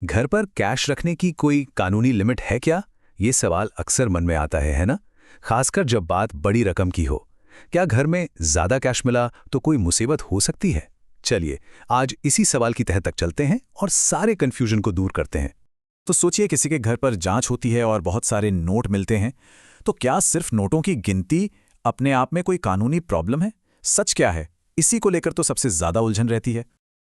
घर पर कैश रखने की कोई कानूनी लिमिट है क्या? ये सवाल अक्सर मन में आता है ना? खासकर जब बात बड़ी रकम की हो। क्या घर में ज्यादा कैश मिला तो कोई मुसीबत हो सकती है? चलिए, आज इसी सवाल की तह तक चलते हैं और सारे कंफ्यूजन को दूर करते हैं। तो सोचिए किसी के घर पर जांच होती है और बहुत सारे नोट मिलते हैं। तो क्या सिर्फ नोटों की गिनती अपने आप में कोई कानूनी प्रॉब्लम है? सच क्या है? इसी को लेकर तो सबसे ज्यादा उलझन रहती है।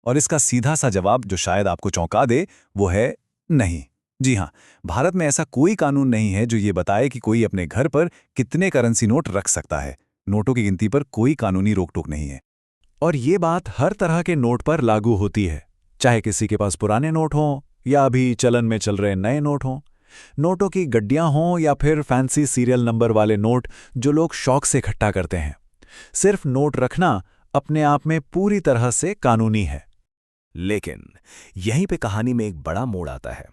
और इसका सीधा सा जवाब जो शायद आपको चौंका दे वो है नहीं। जी हाँ, भारत में ऐसा कोई कानून नहीं है जो ये बताए कि कोई अपने घर पर कितने करेंसी नोट रख सकता है। नोटों की गिनती पर कोई कानूनी रोक टोक नहीं है। और ये बात हर तरह के नोट पर लागू होती है, चाहे किसी के पास पुराने नोट हों या अभी चलन में चल रहे नए नोट हों। नोटों की गड्डियां हों या फिर फैंसी सीरियल नंबर वाले नोट जो लोग शौक से इकट्ठा करते हैं। सिर्फ नोट रखना अपने आप में पूरी तरह से कानूनी है। लेकिन यहीं पे कहानी में एक बड़ा मोड़ आता है।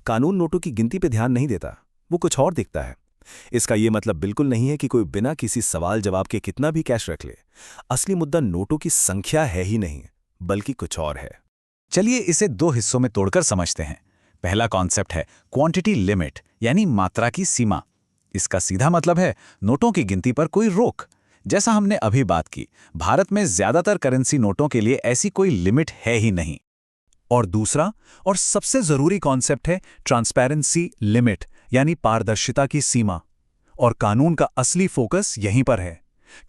कानून नोटों की गिनती पे ध्यान नहीं देता, वो कुछ और दिखता है। इसका ये मतलब बिल्कुल नहीं है कि कोई बिना किसी सवाल जवाब के कितना भी कैश रख ले। असली मुद्दा नोटों की संख्या है ही नहीं, बल्कि कुछ और है। चलिए इसे दो हिस्सों में तोड़कर समझते हैं। पहला कॉन्सेप्ट है क्वांटिटी लिमिट, यानी मात्रा की सीमा। इसका सीधा मतलब है नोटों की गिनती पर कोई रोक। जैसा हमने अभी बात की, भारत में ज्यादातर करेंसी नोटों के लिए ऐसी कोई लिमिट है ही नहीं। और दूसरा और सबसे जरूरी कॉन्सेप्ट है ट्रांसपेरेंसी लिमिट, यानी पारदर्शिता की सीमा। और कानून का असली फोकस यहीं पर है।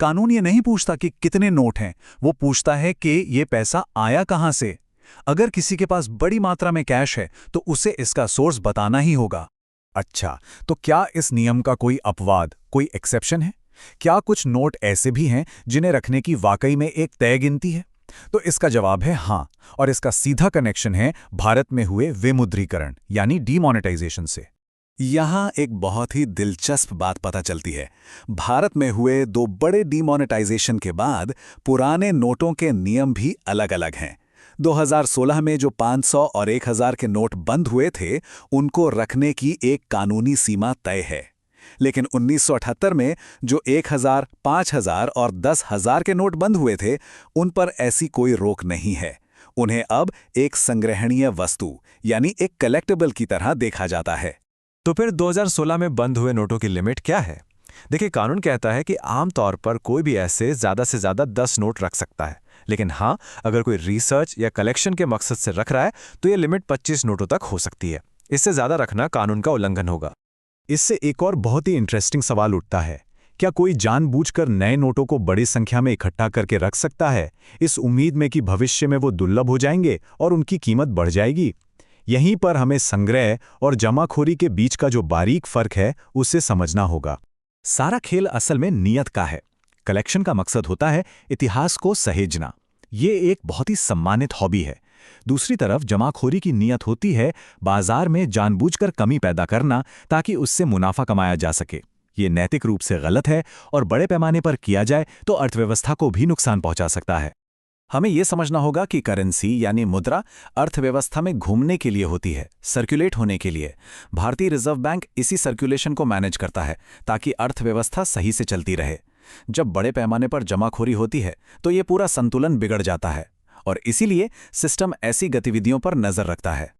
कानून ये नहीं पूछता कि कितने नोट हैं, वो पूछता है कि ये पैसा आया कहां से। अगर किसी के पास बड़ी मात्रा में कैश है तो उसे इसका सोर्स बताना ही होगा। अच्छा, तो क्या इस नियम का कोई अपवाद, कोई एक्सेप्शन है? क्या कुछ नोट ऐसे भी हैं जिन्हें रखने की वाकई में एक तय गिनती है? तो इसका जवाब है हाँ, और इसका सीधा कनेक्शन है भारत में हुए विमुद्रीकरण यानी डीमोनेटाइजेशन से। यहाँ एक बहुत ही दिलचस्प बात पता चलती है। भारत में हुए दो बड़े डीमोनेटाइजेशन के बाद पुराने नोटों के नियम भी अलग-अलग हैं। 2016 में जो 500 और 1000 के नोट बंद हुए थे, उनको रखने की एक कानूनी सीमा तय है। लेकिन 1978 में जो 1000, 5000 और 10,000 के नोट बंद हुए थे, उन पर ऐसी कोई रोक नहीं है। उन्हें अब एक संग्रहणीय वस्तु यानी एक कलेक्टेबल की तरह देखा जाता है। तो फिर 2016 में बंद हुए नोटों की लिमिट क्या है? देखिए, कानून कहता है कि आमतौर पर कोई भी ऐसे ज़्यादा से ज़्यादा 10 नोट रख सकता है। लेकिन हाँ, अगर कोई रिसर्च या कलेक्शन के मकसद से रख रहा है तो ये लिमिट 25 नोटों तक हो सकती है। इससे ज़्यादा रखना कानून का उल्लंघन होगा। इससे एक और बहुत ही इंटरेस्टिंग सवाल उठता है, क्या कोई जानबूझकर नए नोटों को बड़ी संख्या में इकट्ठा करके रख सकता है, इस उम्मीद में कि भविष्य में वो दुर्लभ हो जाएंगे और उनकी कीमत बढ़ जाएगी? यहीं पर हमें संग्रह और जमाखोरी के बीच का जो बारीक फर्क है उसे समझना होगा। सारा खेल असल में नियत का है। कलेक्शन का मकसद होता है इतिहास को सहेजना। ये एक बहुत ही सम्मानित हॉबी है। दूसरी तरफ जमाखोरी की नियत होती है बाजार में जानबूझकर कमी पैदा करना ताकि उससे मुनाफा कमाया जा सके। ये नैतिक रूप से गलत है और बड़े पैमाने पर किया जाए तो अर्थव्यवस्था को भी नुकसान पहुंचा सकता है। हमें यह समझना होगा कि करेंसी यानी मुद्रा अर्थव्यवस्था में घूमने के लिए होती है, सर्कुलेट होने के लिए। भारतीय रिजर्व बैंक इसी सर्कुलेशन को मैनेज करता है ताकि अर्थव्यवस्था सही से चलती रहे। जब बड़े पैमाने पर जमाखोरी होती है तो ये पूरा संतुलन बिगड़ जाता है और इसीलिए सिस्टम ऐसी गतिविधियों पर नजर रखता है।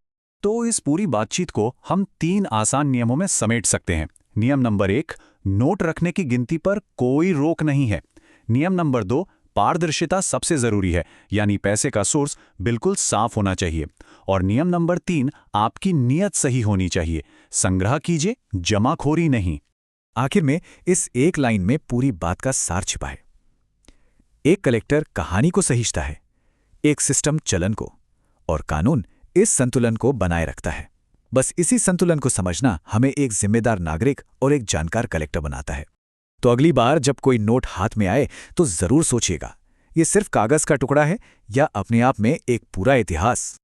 तो इस पूरी बातचीत को हम 3 आसान नियमों में समेट सकते हैं। नियम नंबर 1, नोट रखने की गिनती पर कोई रोक नहीं है। नियम नंबर 2, पारदर्शिता सबसे जरूरी है, यानी पैसे का सोर्स बिल्कुल साफ होना चाहिए। और नियम नंबर 3, आपकी नीयत सही होनी चाहिए। संग्रह कीजिए, जमाखोरी नहीं। आखिर में इस एक लाइन में पूरी बात का सार छिपा है। एक कलेक्टर कहानी को सहीजता है, एक सिस्टम चलन को, और कानून इस संतुलन को बनाए रखता है। बस इसी संतुलन को समझना हमें एक जिम्मेदार नागरिक और एक जानकार कलेक्टर बनाता है। तो अगली बार जब कोई नोट हाथ में आए तो जरूर सोचिएगा, ये सिर्फ कागज का टुकड़ा है या अपने आप में एक पूरा इतिहास।